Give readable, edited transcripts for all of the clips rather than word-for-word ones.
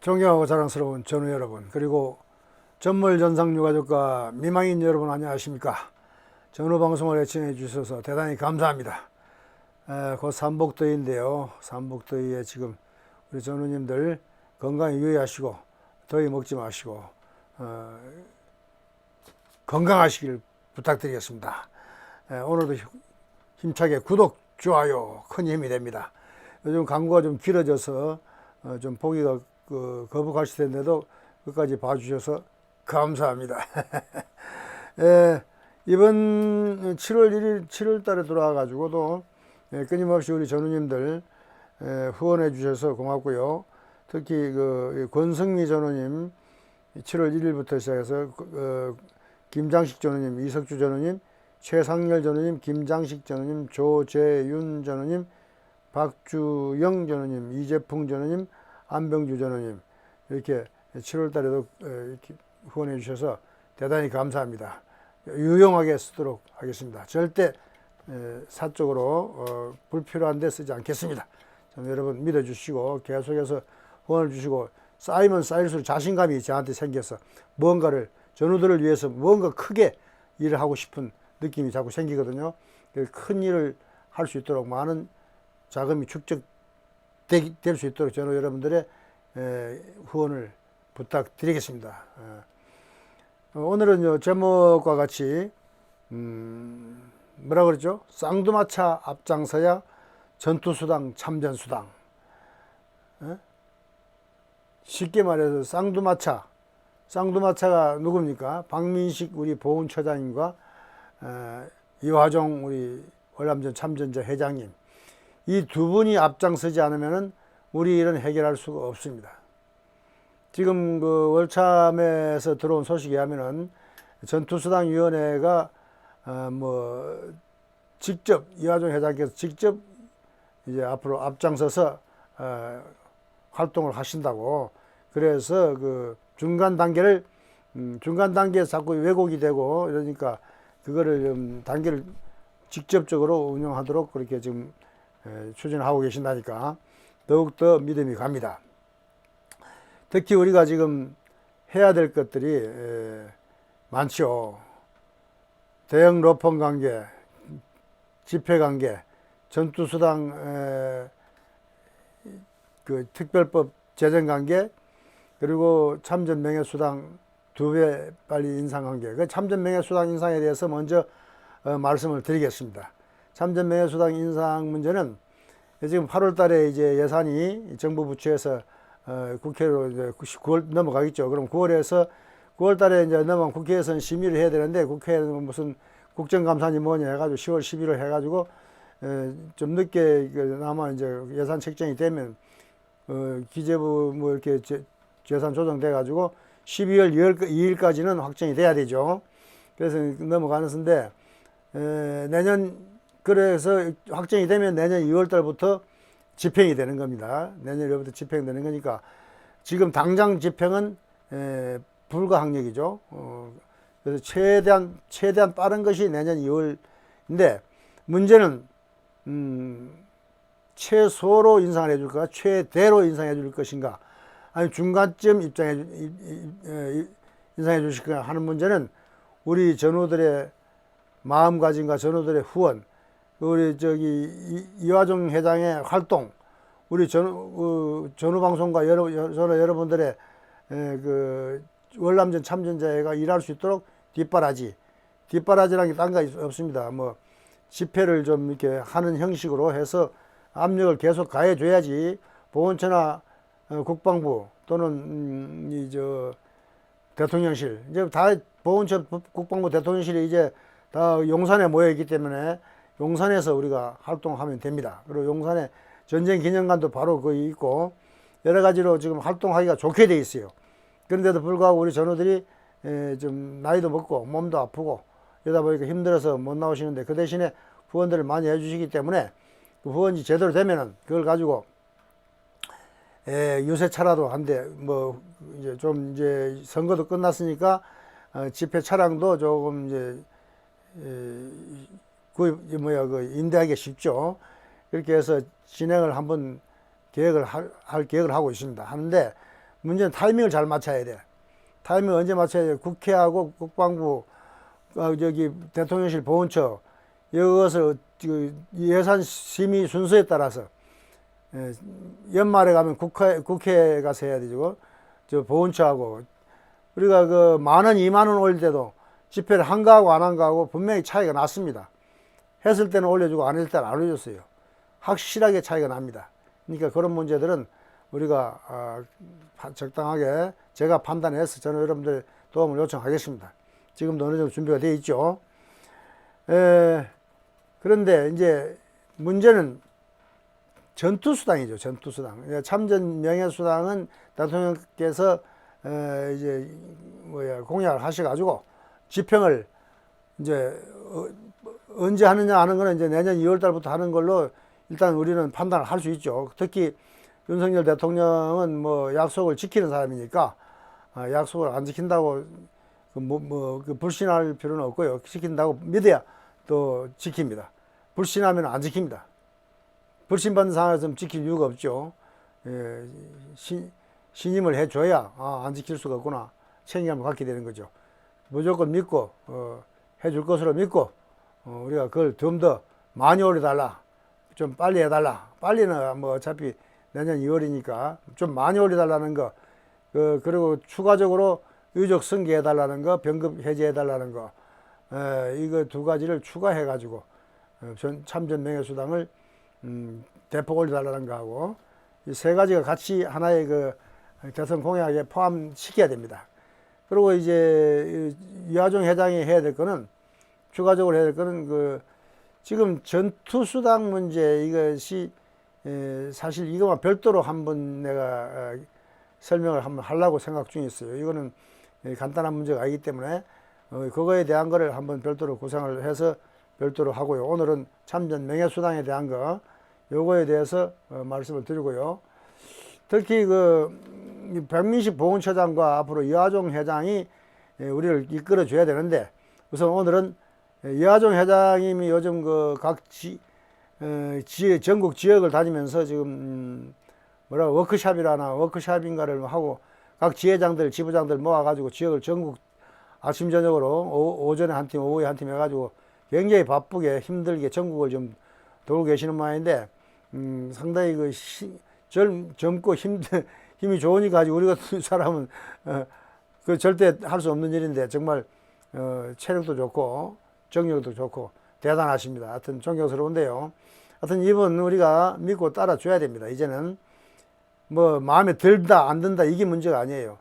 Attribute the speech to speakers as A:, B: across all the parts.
A: 존경하고 자랑스러운 전우 여러분, 그리고 전몰 전상 유가족과 미망인 여러분 안녕하십니까? 전우 방송을 애청해 주셔서 대단히 감사합니다. 곧 삼복더위인데요. 삼복더위에 지금 우리 전우님들 건강에 유의하시고 더위 먹지 마시고 건강하시길 부탁드리겠습니다. 오늘도 힘차게 구독, 좋아요 큰 힘이 됩니다. 요즘 광고가 좀 길어져서 좀 보기가 거북하실 텐데도 끝까지 봐주셔서 감사합니다. 이번 7월 1일 7월 달에 들어와가지고도 끊임없이 우리 전우님들 후원해 주셔서 고맙고요. 특히 권성미 전우님 7월 1일부터 시작해서 김장식 전우님, 이석주 전우님, 최상열 전우님, 김장식 전우님, 조재윤 전우님, 박주영 전우님, 이재풍 전우님, 안병주 전우님 이렇게 7월 달에도 이렇게 후원해 주셔서 대단히 감사합니다. 유용하게 쓰도록 하겠습니다. 절대 사적으로 불필요한 데 쓰지 않겠습니다. 여러분 믿어주시고 계속해서 후원을 주시고 쌓이면 쌓일수록 자신감이 저한테 생겨서 뭔가를 전우들을 위해서 뭔가 크게 일을 하고 싶은 느낌이 자꾸 생기거든요. 큰 일을 할 수 있도록 많은 자금이 축적될 수 있도록 전우 여러분들의 후원을 부탁드리겠습니다. 오늘은 제목과 같이 뭐라 그랬죠? 쌍두마차 앞장서야 전투수당 참전수당. 쉽게 말해서 쌍두마차가 누굽니까? 박민식 우리 보훈처장님과 이화종 우리 월남전 참전자 회장님, 이 두 분이 앞장서지 않으면은 우리 일은 해결할 수가 없습니다. 지금 월참에서 들어온 소식에 하면은 전투수당위원회가 직접 이화종 회장께서 직접 이제 앞으로 앞장서서 활동을 하신다고. 그래서 중간 단계에 자꾸 왜곡이 되고 이러니까 그거를 좀 단계를 직접적으로 운영하도록 그렇게 지금 추진하고 계신다니까 더욱더 믿음이 갑니다. 특히 우리가 지금 해야 될 것들이 많죠. 대형 로펌 관계, 집회 관계, 전투수당 특별법 제정 관계, 그리고 참전 명예수당 2배 빨리 인상 관계. 참전 명예수당 인상에 대해서 먼저 말씀을 드리겠습니다. 참전 명예수당 인상 문제는 지금 8월 달에 이제 예산이 정부 부처에서 국회로 이제 9월 넘어가겠죠. 그럼 9월 달에 이제 넘어가면 국회에서는 심의를 해야 되는데 국회에는 무슨 국정감사니 뭐냐 해가지고 10월 11월 해가지고 좀 늦게 아마 이제 예산 책정이 되면 기재부 이렇게 예산 조정돼가지고 12월 2일까지는 확정이 돼야 되죠. 그래서 넘어가는데 그래서 확정이 되면 내년 2월 달부터 집행이 되는 겁니다. 내년 2월부터 집행되는 거니까 지금 당장 집행은 불가항력이죠. 그래서 최대한 빠른 것이 내년 2월인데 문제는 최소로 인상을 해줄 것인가, 최대로 인상해 줄 것인가, 아니 중간쯤 인상해 주실 까 하는 문제는 우리 전우들의 마음가짐과 전우들의 후원, 우리 이화종 회장의 활동, 우리 전우 방송과 여러분들의 월남전 참전자회가 일할 수 있도록 뒷바라지라는 게 딴 거 없습니다. 집회를 좀 이렇게 하는 형식으로 해서 압력을 계속 가해줘야지 보훈처나 국방부 또는 대통령실, 이제 다 보훈처, 국방부, 대통령실이 이제 다 용산에 모여 있기 때문에 용산에서 우리가 활동하면 됩니다. 그리고 용산에 전쟁 기념관도 바로 거기 있고 여러 가지로 지금 활동하기가 좋게 돼 있어요. 그런데도 불구하고 우리 전우들이 좀 나이도 먹고 몸도 아프고 이러다 보니까 힘들어서 못 나오시는데 그 대신에 후원들을 많이 해주시기 때문에 그 후원이 제대로 되면은 그걸 가지고 유세차라도 한대 이제 선거도 끝났으니까 집회 차량도 조금 이제 인대하기 쉽죠. 그렇게 해서 진행을 한번 할 계획을 하고 있습니다. 하는데 문제는 타이밍을 잘 맞춰야 돼. 타이밍을 언제 맞춰야 돼? 국회하고 국방부, 대통령실 보훈처, 이것을 예산 심의 순서에 따라서 연말에 가면 국회 가서 해야 되고, 보훈처하고, 우리가 그 10,000원, 20,000원 올릴 때도 집회를 한 거하고 안 한 거하고 분명히 차이가 났습니다. 했을 때는 올려주고 안 했을 때는 안 올려줬어요. 확실하게 차이가 납니다. 그러니까 그런 문제들은 우리가 적당하게 제가 판단해서 저는 여러분들 도움을 요청하겠습니다. 지금도 어느 정도 준비가 되어 있죠. 그런데 이제 문제는 전투수당이죠. 전투수당. 참전 명예수당은 대통령께서 이제 공약을 하셔가지고 집행을 이제 언제 하느냐 하는 거는 이제 내년 2월 달부터 하는 걸로 일단 우리는 판단을 할 수 있죠. 특히 윤석열 대통령은 뭐 약속을 지키는 사람이니까 약속을 안 지킨다고 불신할 필요는 없고요. 지킨다고 믿어야 또 지킵니다. 불신하면 안 지킵니다. 불신받는 상황에서는 지킬 이유가 없죠. 신임을 해줘야 안 지킬 수가 없구나 책임감을 갖게 되는 거죠. 무조건 믿고 해줄 것으로 믿고 우리가 그걸 좀 더 많이 올려달라, 좀 빨리 해달라. 빨리는 뭐 어차피 내년 2월이니까 좀 많이 올려달라는 거, 그리고 추가적으로 유족 승계해달라는 거, 병급 해제해달라는 거, 이거 두 가지를 추가해가지고 참전 명예수당을 대폭 올려달라는 거하고 이 세 가지가 같이 하나의 그 대선 공약에 포함시켜야 됩니다. 그리고 이제 이하종 회장이 해야 될 거는, 추가적으로 해야 될 거는 지금 전투수당 문제, 이것이 사실 이거만 별도로 한번 내가 설명을 한번 하려고 생각 중에 있어요. 이거는 간단한 문제가 아니기 때문에 그거에 대한 거를 한번 별도로 구상을 해서 별도로 하고요. 오늘은 참전 명예수당에 대한 거, 요거에 대해서 말씀을 드리고요. 특히 백민식 보훈처장과 앞으로 이하종 회장이 우리를 이끌어 줘야 되는데, 우선 오늘은 이하종 회장님이 요즘 각 전국 지역을 다니면서 지금 워크샵인가를 하고 각 지회장들, 지부장들 모아가지고 지역을 전국 아침 저녁으로 오전에 한 팀, 오후에 한 팀 해가지고 굉장히 바쁘게 힘들게 전국을 좀 돌고 계시는 모양인데, 상당히 젊고 힘이 좋으니까 아직 우리 같은 사람은 절대 할 수 없는 일인데 정말 체력도 좋고 정력도 좋고 대단하십니다. 하여튼 존경스러운데요. 하여튼 이분 우리가 믿고 따라줘야 됩니다. 이제는 뭐 마음에 들다 안 든다 이게 문제가 아니에요.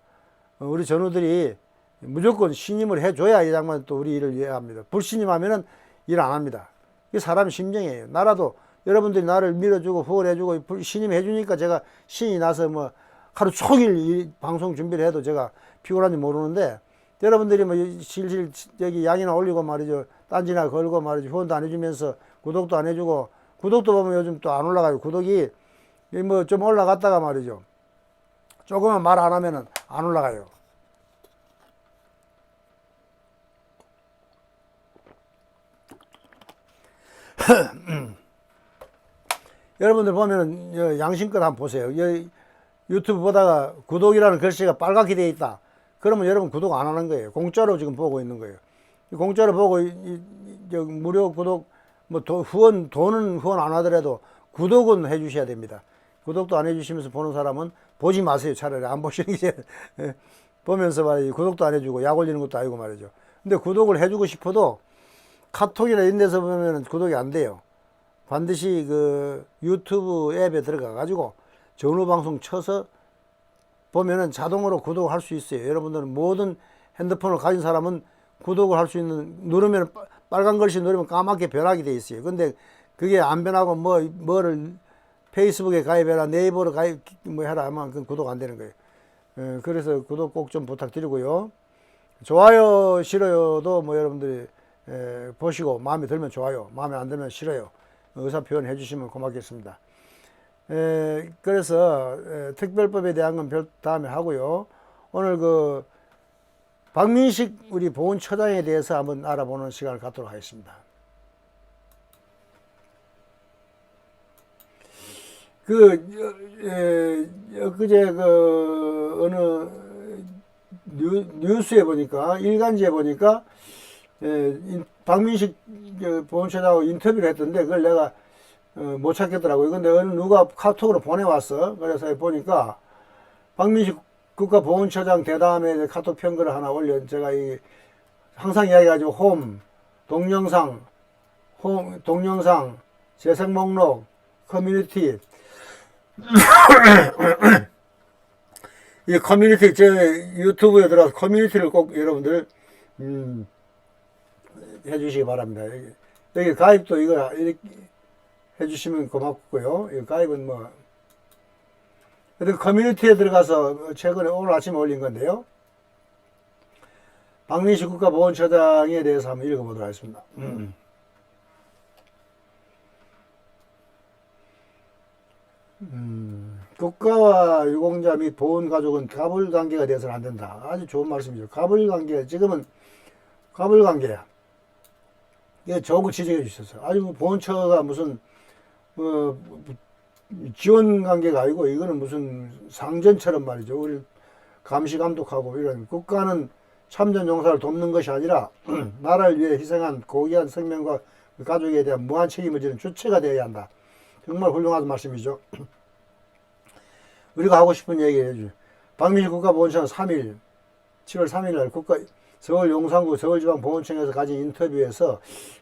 A: 우리 전우들이 무조건 신임을 해줘야 이 장관 또 우리 일을 이해합니다. 불신임하면은 일 안 합니다. 이게 사람 심정이에요. 나라도 여러분들이 나를 밀어주고 후원해주고 신임해주니까 제가 신이 나서 뭐 하루 종일 이 방송 준비를 해도 제가 피곤한지 모르는데, 여러분들이 뭐 실실 여기 양이나 올리고 말이죠, 딴지나 걸고 말이죠, 후원도 안 해주면서 구독도 안 해주고, 구독도 보면 요즘 또 안 올라가요. 구독이 뭐 좀 올라갔다가 말이죠, 조금만 말 안 하면은 안 올라가요. 여러분들 보면은 양심껏 한번 보세요. 유튜브 보다가 구독이라는 글씨가 빨갛게 되어 있다. 그러면 여러분 구독 안 하는 거예요. 공짜로 지금 보고 있는 거예요. 공짜로 보고 무료 구독, 뭐 돈은 후원 안 하더라도 구독은 해 주셔야 됩니다. 구독도 안 해 주시면서 보는 사람은 보지 마세요. 차라리 안 보시는 게 보면서 말이죠. 구독도 안 해주고 약 올리는 것도 아니고 말이죠. 근데 구독을 해주고 싶어도 카톡이나 이런 데서 보면 구독이 안 돼요. 반드시 유튜브 앱에 들어가 가지고 전후 방송 쳐서 보면은 자동으로 구독을 할 수 있어요. 여러분들은 모든 핸드폰을 가진 사람은 구독을 할 수 있는, 누르면 빨간 글씨 누르면 까맣게 변하게 돼 있어요. 근데 그게 안 변하고 뭐를 페이스북에 가입해라, 네이버로 해라 하면 그건 구독 안 되는 거예요. 그래서 구독 꼭 좀 부탁드리고요. 좋아요, 싫어요도 뭐 여러분들이 보시고 마음에 들면 좋아요, 마음에 안 들면 싫어요. 의사 표현 해주시면 고맙겠습니다. 그래서 특별법에 대한 건 다음에 하고요. 오늘 박민식 우리 보훈처장에 대해서 한번 알아보는 시간을 갖도록 하겠습니다. 엊그제 어느 뉴스에 보니까, 일간지에 보니까, 박민식 보훈처장하고 인터뷰를 했던데, 그걸 내가 못 찾겠더라고요. 근데 어느 누가 카톡으로 보내왔어. 그래서 보니까, 박민식 국가보훈처장 대담에 카톡 편글을 하나 제가 항상 이야기하죠. 동영상, 재생 목록, 커뮤니티. 이 커뮤니티, 제 유튜브에 들어가서 커뮤니티를 꼭 여러분들, 해주시기 바랍니다. 여기 가입도 이거 이렇게 해주시면 고맙고요. 이 가입은 뭐, 근데 커뮤니티에 들어가서 최근에 오늘 아침에 올린 건데요. 박민식 국가보훈처장에 대해서 한번 읽어보도록 하겠습니다. 국가와 유공자 및 보훈가족은 갑을관계가 되어서는 안 된다. 아주 좋은 말씀이죠. 갑을관계, 지금은 갑을관계야. 이게 좋은 지적해 주셨어요. 아주 보훈처가 무슨 지원관계가 아니고 이거는 무슨 상전처럼 말이죠. 우리 감시 감독하고 이런 국가는 참전 용사를 돕는 것이 아니라 나라를 위해 희생한 고귀한 생명과 가족에 대한 무한 책임을 지는 주체가 되어야 한다. 정말 훌륭한 말씀이죠. 우리가 하고 싶은 얘기 해주죠. 박민식 국가보훈처는 7월 3일 날 서울 용산구 서울지방보훈청에서 가진 인터뷰에서,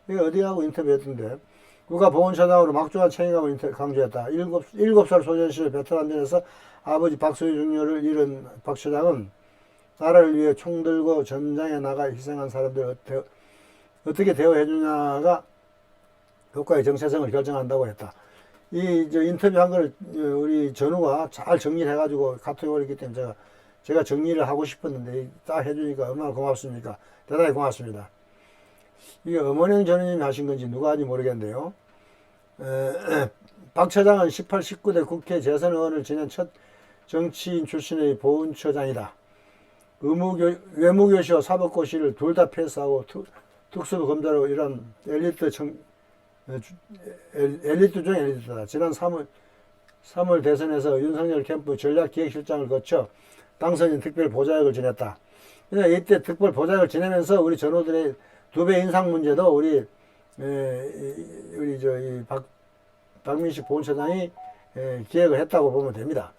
A: 이거 어디 하고 인터뷰했던데, 국가보훈처장으로 막중한 책임감을 강조했다. 7살 소년 시절 베트남전에서 아버지 박소희 중령을 잃은 박 처장은 나라를 위해 총 들고 전장에 나가 희생한 사람들 어떻게 대우해주냐가 국가의 정체성을 결정한다고 했다. 인터뷰 한 거를 우리 전우가 잘 정리를 해가지고 카톡에 올렸기 때문에 제가 정리를 하고 싶었는데 딱 해주니까 얼마나 고맙습니까? 대단히 고맙습니다. 이게 어머니 전우님이 하신 건지 누가 하는지 모르겠는데요. 박 처장은 18, 19대 국회 재선 의원을 지낸 첫 정치인 출신의 보훈처장이다. 외무교시와 사법고시를 둘 다 패스하고 특수부 검사로 이런 엘리트 중 엘리트다. 지난 3월 대선에서 윤석열 캠프 전략기획실장을 거쳐 당선인 특별 보좌역을 지냈다. 이때 특별 보좌역을 지내면서 우리 전우들의 2배 인상 문제도 우리 박민식 보훈처장이 기획을 했다고 보면 됩니다.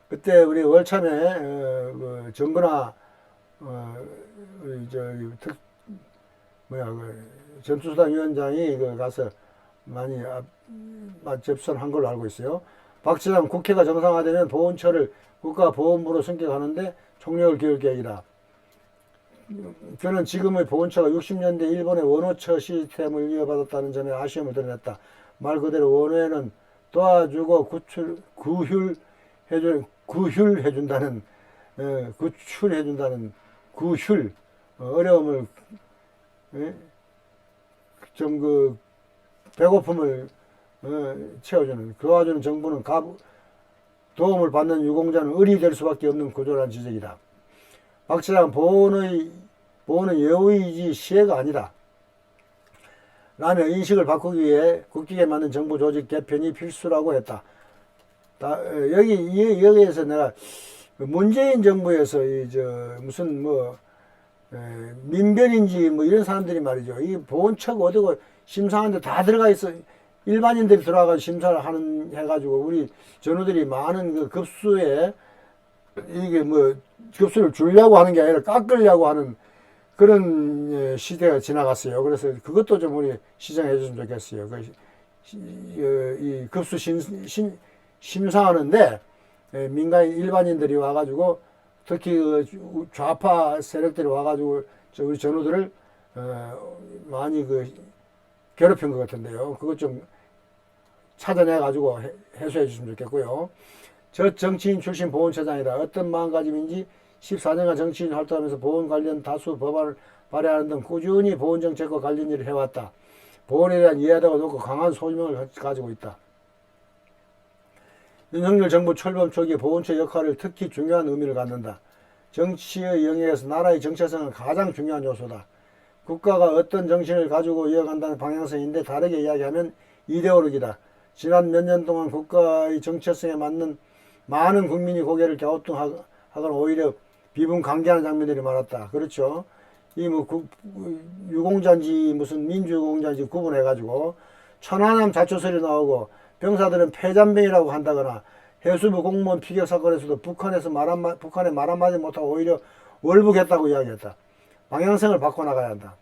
A: 그때 우리 월참에 정근화 전투수단위원장이 가서 많이 접선한 걸로 알고 있어요. 박 처장 국회가 정상화되면 보훈처를 국가보훈부로 승격하는데 총력을 기울 계획이다. 저는 지금의 보훈처가 60년대 일본의 원호처 시스템을 이어받았다는 점에 아쉬움을 드러냈다. 말 그대로 원호에는 도와주고 구출해준다는 어려움을 좀 배고픔을 채워주는, 도와주는 정부는 도움을 받는 유공자는 을이 될 수밖에 없는 구조라는 지적이다. 박 처장은 보훈은 예우이지 시혜가 아니다 라며 인식을 바꾸기 위해 국익에 맞는 정부 조직 개편이 필수라고 했다. 여기에서 내가 문재인 정부에서 무슨 민변인지 이런 사람들이 말이죠. 이 보훈처가 어디고 심사하는데 다 들어가 있어. 일반인들이 들어가서 심사를 해가지고 우리 전우들이 많은 급수에 이게 급수를 주려고 하는 게 아니라 깎으려고 하는 그런 시대가 지나갔어요. 그래서 그것도 좀 우리 시정해 줬으면 좋겠어요. 이 급수 심사하는데 민간인 일반인들이 와가지고 특히 좌파 세력들이 와가지고 우리 전우들을 많이 괴롭힌 것 같은데요. 그것 좀 찾아내가지고 해소해 주시면 좋겠고요. 저 정치인 출신 보훈처장이다. 어떤 마음가짐인지 14년간 정치인 활동하면서 보훈 관련 다수 법안을 발의하는 등 꾸준히 보훈 정책과 관련 일을 해왔다. 보훈에 대한 이해도가 높고 강한 소명을 가지고 있다. 윤석열 정부 출범 초기 보훈처 역할을 특히 중요한 의미를 갖는다. 정치의 영역에서 나라의 정체성은 가장 중요한 요소다. 국가가 어떤 정신을 가지고 이어간다는 방향성인데 다르게 이야기하면 이데올로기다. 지난 몇 년 동안 국가의 정체성에 맞는 많은 국민이 고개를 갸우뚱하거나 오히려 비분강개하는 장면들이 많았다. 그렇죠. 이 뭐 유공자인지 무슨 민주유공자인지 구분해가지고 천안함 자초설이 나오고 병사들은 폐잔병이라고 한다거나 해수부 공무원 피격 사건에서도 북한에 말 한마디 못하고 오히려 월북했다고 이야기했다. 방향성을 바꿔나가야 한다.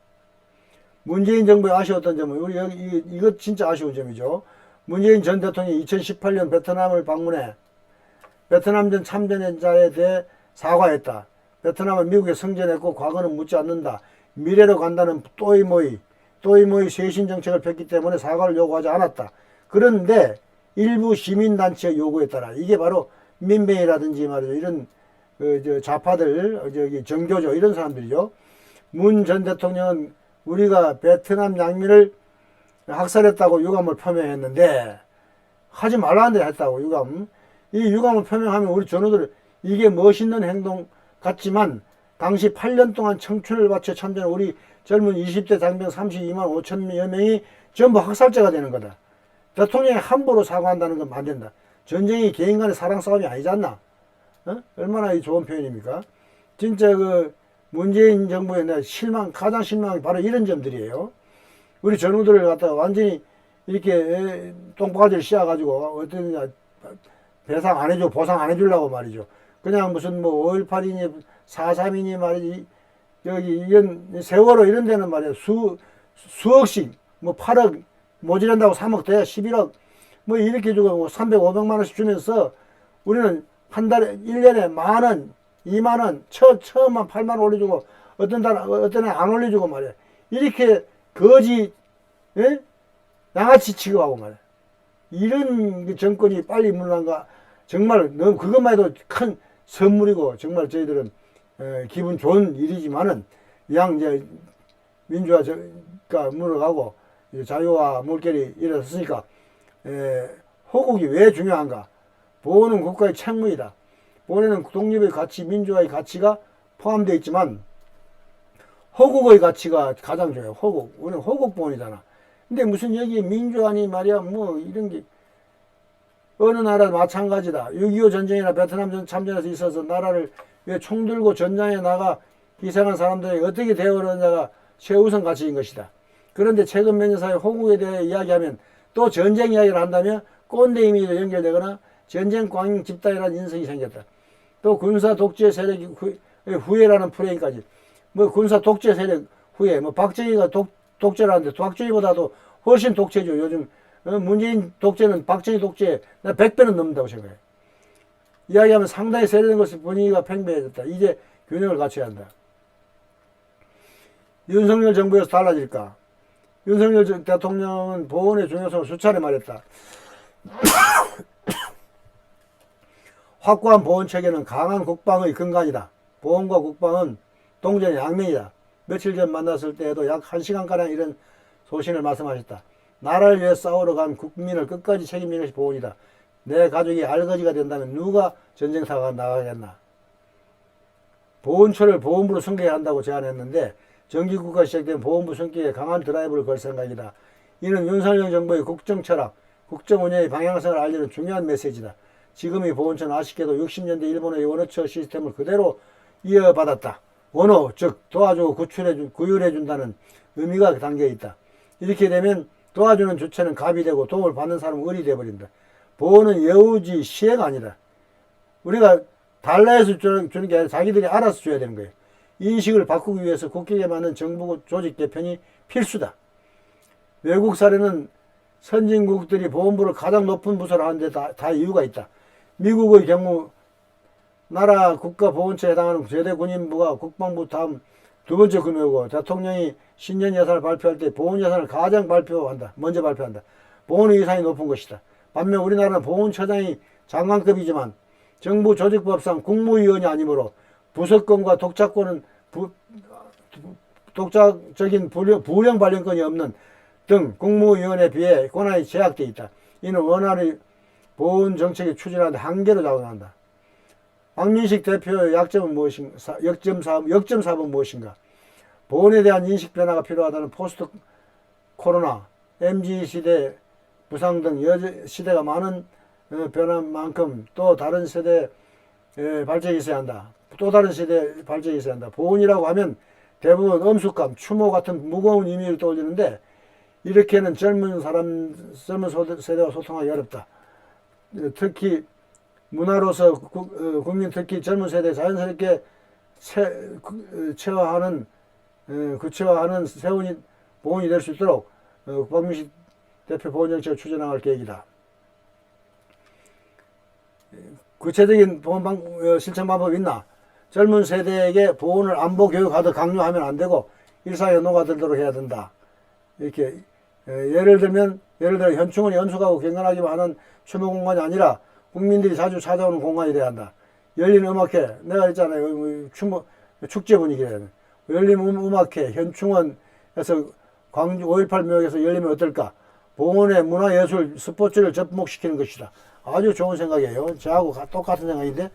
A: 문재인 정부의 아쉬웠던 점은 우리 여기 이것 진짜 아쉬운 점이죠. 문재인 전 대통령이 2018년 베트남을 방문해 베트남전 참전자에 대해 사과했다. 베트남은 미국에 성전했고 과거는 묻지 않는다. 미래로 간다는 또이모이 쇄신 정책을 폈기 때문에 사과를 요구하지 않았다. 그런데 일부 시민단체의 요구에 따라 이게 바로 민병이라든지 말이죠. 이런 좌파들, 정교조 이런 사람들이죠. 문 전 대통령은 우리가 베트남 양민을 학살했다고 유감을 표명했는데 하지 말라는데 했다고 유감. 이 유감을 표명하면 우리 전우들 이게 멋있는 행동 같지만 당시 8년 동안 청춘을 바쳐 참전한 우리 젊은 20대 장병 32만 5천여 명이 전부 학살자가 되는 거다. 대통령이 함부로 사과한다는 건 안 된다. 전쟁이 개인 간의 사랑 싸움이 아니지 않나? 얼마나 좋은 표현입니까? 진짜 문재인 정부의 가장 실망이 바로 이런 점들이에요. 우리 전우들을 갖다가 완전히 이렇게 똥바가지를 씌워가지고 어떤 배상 안 해줘, 보상 안 해주려고 말이죠. 그냥 무슨 5.18이니 4.3이니 말이지, 여기 이런 세월호 이런 데는 말이야. 수억씩, 8억, 모자란다고 3억 돼, 11억, 이렇게 주고 300, 500만 원씩 주면서 우리는 한 달에, 1년에 10,000원, 20,000원, 처음만 8만 원 올려주고, 어떤 애 안 올려주고 말이야. 이렇게 거지, 예? 양아치 취급하고 말이야. 이런 정권이 빨리 물러난가, 정말 너무 그것만 해도 큰 선물이고, 정말 저희들은 기분 좋은 일이지만은, 이제 민주화가 물러가고, 자유와 물결이 일어섰으니까, 호국이 왜 중요한가? 보호는 국가의 책무이다. 보호에는 독립의 가치, 민주화의 가치가 포함되어 있지만, 호국의 가치가 가장 중요해요. 호국. 우리는 호국보원이잖아. 근데 무슨 여기 민주화니 말이야, 이런 게, 어느 나라 마찬가지다. 6.25 전쟁이나 베트남 참전에서 있어서 나라를 왜 총 들고 전장에 나가 희생한 사람들이 어떻게 대우하느냐가 최우선 가치인 것이다. 그런데 최근 몇 년 사이 호국에 대해 이야기하면 또 전쟁 이야기를 한다면 꼰대 이미지로 연결되거나 전쟁 광인 집단이라는 인성이 생겼다. 또 군사 독재 세력 후예라는 프레임까지. 군사 독재 세력 후예. 박정희가 독재라는데 박정희보다도 훨씬 독재죠. 요즘 문재인 독재는 박정희 독재 100배는 넘는다고 생각해요. 이야기하면 상당히 세련된 것을 분위기가 팽배해졌다. 이제 균형을 갖춰야 한다. 윤석열 정부에서 달라질까? 윤석열 대통령은 보훈의 중요성을 수차례 말했다. 확고한 보훈체계는 강한 국방의 근간이다. 보훈과 국방은 동전의 양면이다. 며칠 전 만났을 때에도 약 1시간가량 이런 소신을 말씀하셨다. 나라를 위해 싸우러 간 국민을 끝까지 책임지는 것이 보훈이다. 내 가족이 알거지가 된다면 누가 전쟁터가 나가겠나. 보훈처를 보훈부로 승계해야 한다고 제안했는데 정기국가 시작된 보훈부 성격에 강한 드라이브를 걸 생각이다. 이는 윤석열 정부의 국정철학, 국정운영의 방향성을 알리는 중요한 메시지다. 지금의 보훈처는 아쉽게도 60년대 일본의 원어처 시스템을 그대로 이어받았다. 원어, 즉 도와주고 구휼해준다는 의미가 담겨 있다. 이렇게 되면 도와주는 주체는 갑이 되고 도움을 받는 사람은 을이 되어버린다. 보호는 여우지 시혜가 아니다. 우리가 달라해서 주는 게 아니라 자기들이 알아서 줘야 되는 거예요. 인식을 바꾸기 위해서 국격에 맞는 정부 조직 개편이 필수다. 외국 사례는 선진국들이 보훈부를 가장 높은 부서로 하는데 다 이유가 있다. 미국의 경우 나라 국가보훈처에 해당하는 제대군인부가 국방부 다음 두 번째 금액이고 대통령이 신년 예산을 발표할 때 보훈 예산을 먼저 발표한다. 보훈의 예산이 높은 것이다. 반면 우리나라는 보훈처장이 장관급이지만 정부 조직법상 국무위원이 아니므로 부서권과 독자적인 부령 발령권이 없는 등 국무위원에 비해 권한이 제약되어 있다. 이는 원활히 보훈 정책이 추진하는데 한계로 작용한다. 박민식 대표의 약점은 무엇인가? 역점4은 무엇인가? 보훈에 대한 인식 변화가 필요하다는 포스트 코로나 MZ시대 부상 등 시대가 많은 변한 만큼 또 다른 세대 발전이 있어야 한다. 또 다른 세대 발전이 있어야 한다. 보훈이라고 하면 대부분 엄숙감, 추모 같은 무거운 의미를 떠올리는데 이렇게는 젊은 세대와 소통하기 어렵다. 특히 문화로서 국민 특히 젊은 세대 자연스럽게 체화하는 구체화하는 보훈이 될 수 있도록 박민식 대표 보훈정책을 추진할 계획이다. 구체적인 보훈 실천 방법이 있나? 젊은 세대에게 보훈을 안보 교육하듯 강요하면 안 되고 일상에 녹아들도록 해야 된다. 이렇게 예를 들어 현충원이 연수하고 경건하기만 하는 추모 공간이 아니라 국민들이 자주 찾아오는 공간이 돼야 한다. 열린 음악회, 내가 했잖아요. 축제 분위기라. 열린 음악회, 현충원에서 광주 5.18 묘역에서 열리면 어떨까? 보훈의 문화예술, 스포츠를 접목시키는 것이다. 아주 좋은 생각이에요. 저하고 똑같은 생각인데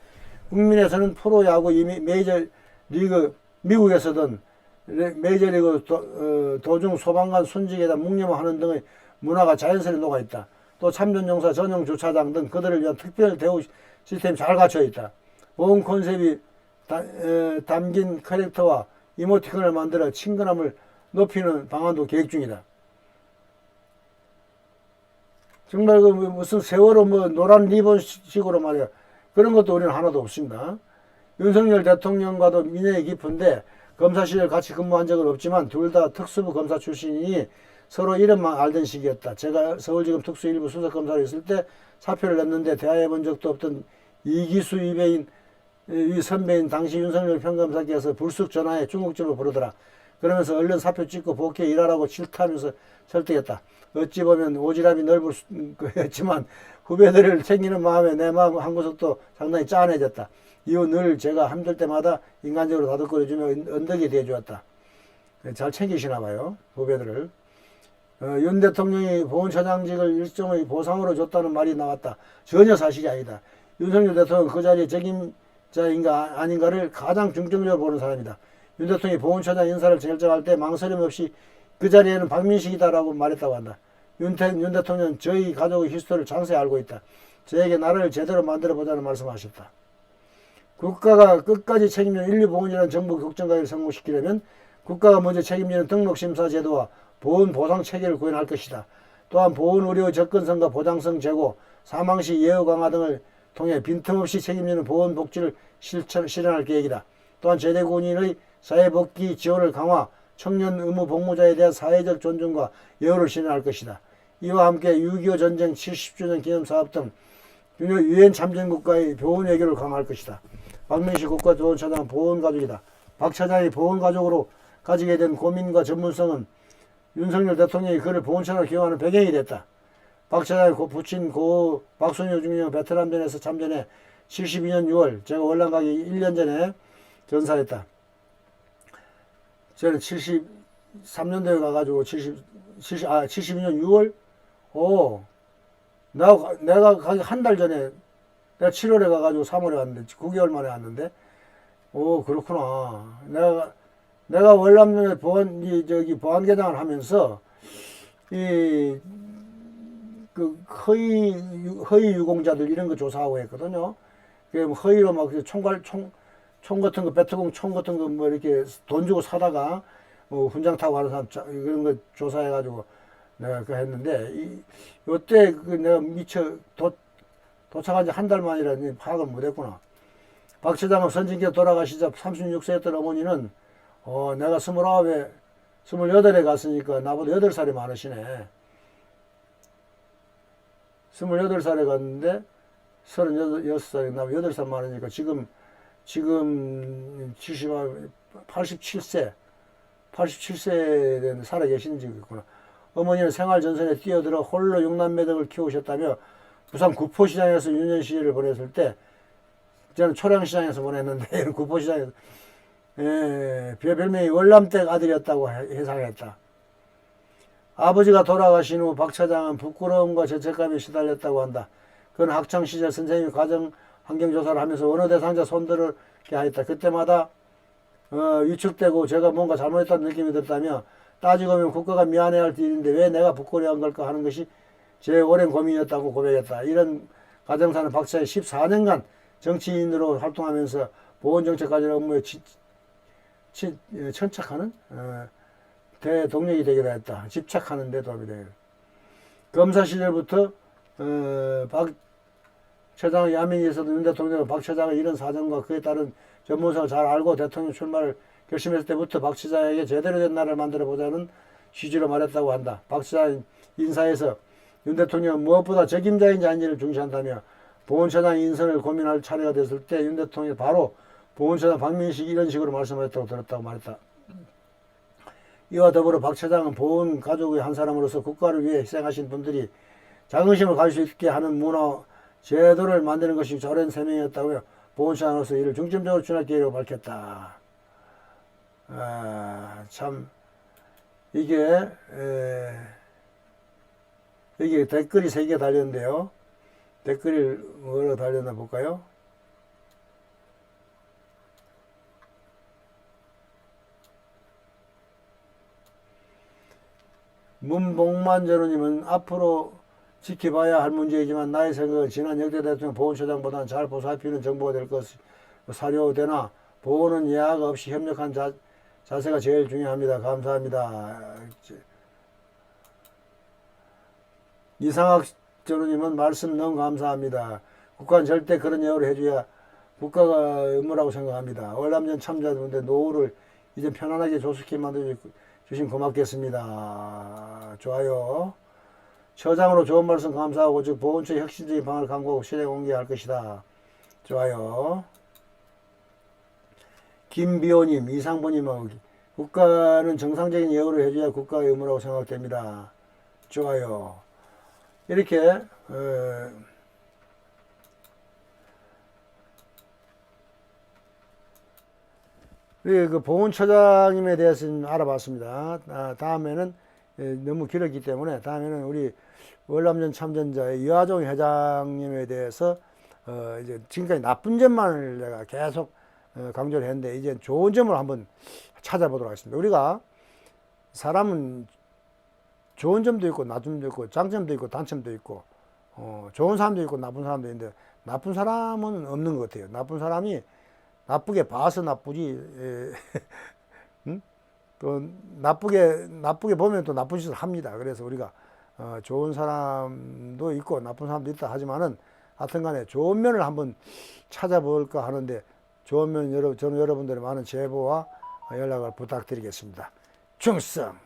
A: 국민에서는 프로야구, 메이저리그, 미국에서든 메이저리그 도중 소방관 순직에다 묵념하는 등의 문화가 자연스레 녹아있다. 또 참전용사 전용 주차장 등 그들을 위한 특별 대우 시스템이 잘 갖춰 있다. 보훈 컨셉이 담긴 캐릭터와 이모티콘을 만들어 친근함을 높이는 방안도 계획 중이다. 정말 무슨 세월호 노란 리본식으로 말이야. 그런 것도 우리는 하나도 없습니다. 윤석열 대통령과도 인연이 깊은데 검사 시절 같이 근무한 적은 없지만 둘 다 특수부 검사 출신이니 서로 이름만 알던 시기였다. 제가 서울지검 특수 일부 수석검사로 있을 때 사표를 냈는데 대화해 본 적도 없던 이기수 이 선배인 당시 윤석열 평검사께서 불쑥 전화해 중국집을 부르더라. 그러면서 얼른 사표 찍고 복귀해 일하라고 질타하면서 설득했다. 어찌 보면 오지랖이 넓을 했지만 후배들을 챙기는 마음에 내 마음 한 구석도 상당히 짠해졌다. 이후 늘 제가 힘들 때마다 인간적으로 다독거려주며 언덕이 되어주었다. 잘 챙기시나 봐요, 후배들을. 윤 대통령이 보훈처장직을 일종의 보상으로 줬다는 말이 나왔다. 전혀 사실이 아니다. 윤석열 대통령은 그 자리에 책임자인가 아닌가를 가장 중점적으로 보는 사람이다. 윤 대통령이 보훈처장 인사를 결정할 때 망설임 없이 그 자리에는 박민식이다라고 말했다고 한다. 윤 대통령은 저희 가족의 히스토리를 장세히 알고 있다. 저에게 나라를 제대로 만들어보자는 말씀하셨다. 국가가 끝까지 책임지는 인류보훈이라는 정부 국정과제를 성공시키려면 국가가 먼저 책임지는 등록심사 제도와 보훈 보상 체계를 구현할 것이다. 또한 보훈 의료 접근성과 보장성 제고, 사망시 예우 강화 등을 통해 빈틈없이 책임지는 보훈 복지를 실현할 계획이다. 또한 제대군인의 사회복귀 지원을 강화, 청년 의무 복무자에 대한 사회적 존중과 예우를 실현할 것이다. 이와 함께 6.25 전쟁 70주년 기념사업 등 유엔 참전국가의 보훈 외교를 강화할 것이다. 박민식 국가보훈처장은 보훈가족이다. 박 차장이 보훈가족으로 가지게 된 고민과 전문성은 윤석열 대통령이 그를 보훈처장으로 기용하는 배경이 됐다. 박 차장의 부친 고 박순효 중령 베트남전에서 참전해 72년 6월 제가 월남 가기 1년 전에 전사했다. 저는 73년도에 가가지고 72년 6월? 내가 가기 한 달 전에 내가 7월에 가가지고 3월에 왔는데 9개월 만에 왔는데 그렇구나. 내가 월남전에 보안계장을 하면서 그 허위 유공자들 이런 거 조사하고 했거든요. 그 허위로 막 총 같은 거, 베트공 총 같은 거 뭐 이렇게 돈 주고 사다가 훈장 타고 가는 사람 이런 거 조사해가지고 내가 그거 했는데 요때 내가 미처 도착한 지 한 달 만이라 파악을 못했구나. 박 차장은 선진기에 돌아가시자 36세였던 어머니는 내가 28에 갔으니까 나보다 8살이 많으시네. 28살에 갔는데 36살이 나보다 8살 많으니까 지금 87세 된 살아 계시는지 있구나. 어머니는 생활전선에 뛰어들어 홀로 6남매 등을 키우셨다며 부산 구포시장에서 유년 시절을 보냈을 때 저는 초량시장에서 보냈는데 구포시장에서 별명이 월남댁 아들이었다고 해상했다. 아버지가 돌아가신 후 박 차장은 부끄러움과 죄책감에 시달렸다고 한다. 그는 학창시절 선생님이 가정 환경조사를 하면서 어느 대상자 손들게 하였다. 그때마다 위축되고 제가 뭔가 잘못했다는 느낌이 들었다며 따지고 보면 국가가 미안해할 일인데 왜 내가 부끄러워한 걸까 하는 것이 제 오랜 고민이었다고 고백했다. 이런 가정사는 박 지사의 14년간 정치인으로 활동하면서 보건정책 관련 업무에 천착하는 대동력이 되기도 했다. 집착하는 데 도움이 되기도. 검사 시절부터 박 처장의 야민에서도 윤 대통령은 박 처장의 이런 사정과 그에 따른 전문성을 잘 알고 대통령 출마를 결심했을 때부터 박 지사에게 제대로 된 나라를 만들어 보자는 취지로 말했다고 한다. 박 지사 인사에서 윤 대통령은 무엇보다 적임자인지 아닌지를 중시한다며 보훈처장 인선을 고민할 차례가 됐을 때 윤 대통령이 바로 보훈처장 박민식 이런 식으로 말씀하셨다고 들었다고 말했다. 이와 더불어 박 처장은 보훈 가족의 한 사람으로서 국가를 위해 희생하신 분들이 자긍심을 가질 수 있게 하는 문화 제도를 만드는 것이 저런 세명이었다고요. 보훈처장으로서 이를 중점적으로 추진할 계획이라고 밝혔다. 참 이게 댓글이 3개 달렸는데요. 댓글이 뭐로 달렸나 볼까요? 문봉만 전우님은 앞으로 지켜봐야 할 문제이지만 나의 생각은 지난 역대 대통령 보훈처장보다는 잘 보수할 필요는 정보가 될 것이 사료되나 보훈은 예하가 없이 협력한 자세가 제일 중요합니다. 감사합니다. 이상학 전우님은 말씀 너무 감사합니다. 국가는 절대 그런 예우를 해줘야 국가가 의무라고 생각합니다. 월남전 참자분들 노후를 이제 편안하게 조숙히 만들어주시면 고맙겠습니다. 좋아요. 처장으로 좋은 말씀 감사하고 즉 보훈처의 혁신적인 방안을 강구하고 실행 공개할 것이다. 좋아요. 김비호님, 이상보님하고 국가는 정상적인 예우를 해줘야 국가의 의무라고 생각됩니다. 좋아요. 이렇게 그 보훈처장님에 대해서 좀 알아봤습니다. 다음에는 너무 길었기 때문에 다음에는 우리 월남전 참전자의 이화종 회장님에 대해서 이제 지금까지 나쁜 점만을 내가 계속 강조를 했는데 이제 좋은 점을 한번 찾아보도록 하겠습니다. 우리가 사람은 좋은 점도 있고 나쁜 점도 있고 장점도 있고 단점도 있고 좋은 사람도 있고 나쁜 사람도 있는데 나쁜 사람은 없는 것 같아요. 나쁜 사람이 나쁘게 봐서 나쁘지 또 나쁘게 보면 또 나쁜 짓을 합니다. 그래서 우리가 좋은 사람도 있고 나쁜 사람도 있다 하지만은 하여튼간에 좋은 면을 한번 찾아볼까 하는데 좋은 면 저는 여러분들의 많은 제보와 연락을 부탁드리겠습니다. 충성!